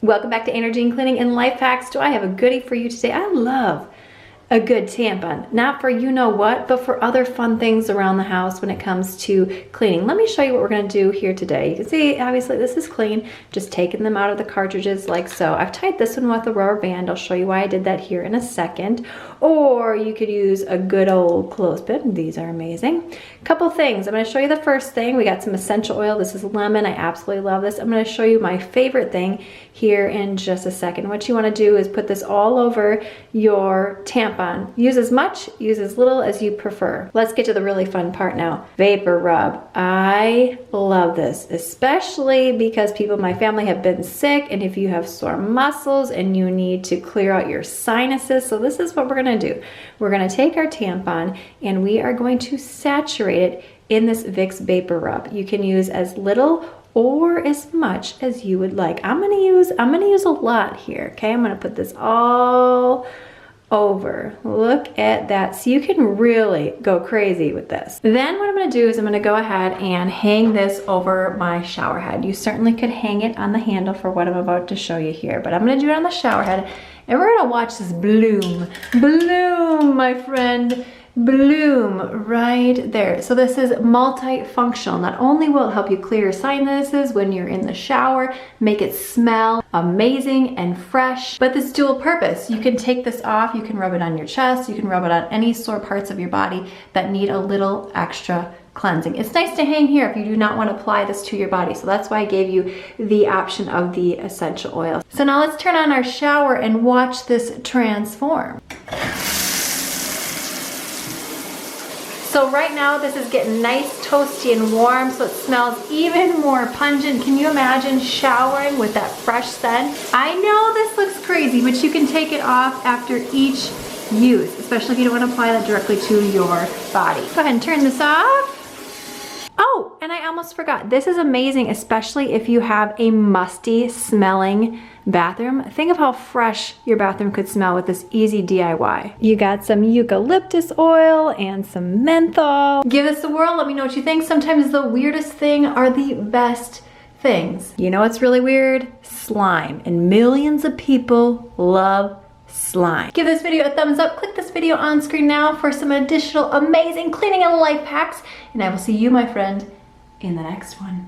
Welcome back to Energy and Cleaning and Life Hacks. Do I have a goodie for you today? I love a good tampon. Not for you know what, but for other fun things around the house when it comes to cleaning. Let me show you what we're gonna do here today. You can see, obviously this is clean, just taking them out of the cartridges like so. I've tied this one with a rubber band. I'll show you why I did that here in a second. Or you could use a good old clothespin. These are amazing. Couple things, I'm gonna show you the first thing. We got some essential oil. This is lemon, I absolutely love this. I'm gonna show you my favorite thing here in just a second. What you wanna do is put this all over your tampon. Use as much, use as little as you prefer. Let's get to the really fun part now. Vapor rub. I love this, especially because people in my family have been sick, and if you have sore muscles and you need to clear out your sinuses. So this is what we're gonna do. We're gonna take our tampon and we are going to saturate it in this Vicks Vapor Rub. You can use as little or as much as you would like. I'm gonna use a lot here, okay? I'm gonna put this all over. Look at that. So you can really go crazy with this. Then what I'm gonna do is I'm gonna go ahead and hang this over my shower head. You certainly could hang it on the handle for what I'm about to show you here, but I'm gonna do it on the shower head and we're gonna watch this bloom. Bloom, my friend. Bloom right there. So this is multifunctional. Not only will it help you clear your sinuses when you're in the shower, make it smell amazing and fresh, but this dual purpose. You can take this off, you can rub it on your chest, you can rub it on any sore parts of your body that need a little extra cleansing. It's nice to hang here if you do not want to apply this to your body. So that's why I gave you the option of the essential oil. So now let's turn on our shower and watch this transform. So right now this is getting nice, toasty, and warm, so it smells even more pungent. Can you imagine showering with that fresh scent? I know this looks crazy, but you can take it off after each use, especially if you don't want to apply that directly to your body. Go ahead and turn this off. Oh, and I almost forgot. This is amazing, especially if you have a musty smelling bathroom. Think of how fresh your bathroom could smell with this easy DIY. You got some eucalyptus oil and some menthol. Give this a whirl, let me know what you think. Sometimes the weirdest thing are the best things. You know what's really weird? Slime. And millions of people love slime. Give this video a thumbs up. Click this video on screen now for some additional amazing cleaning and life hacks. And I will see you, my friend, in the next one.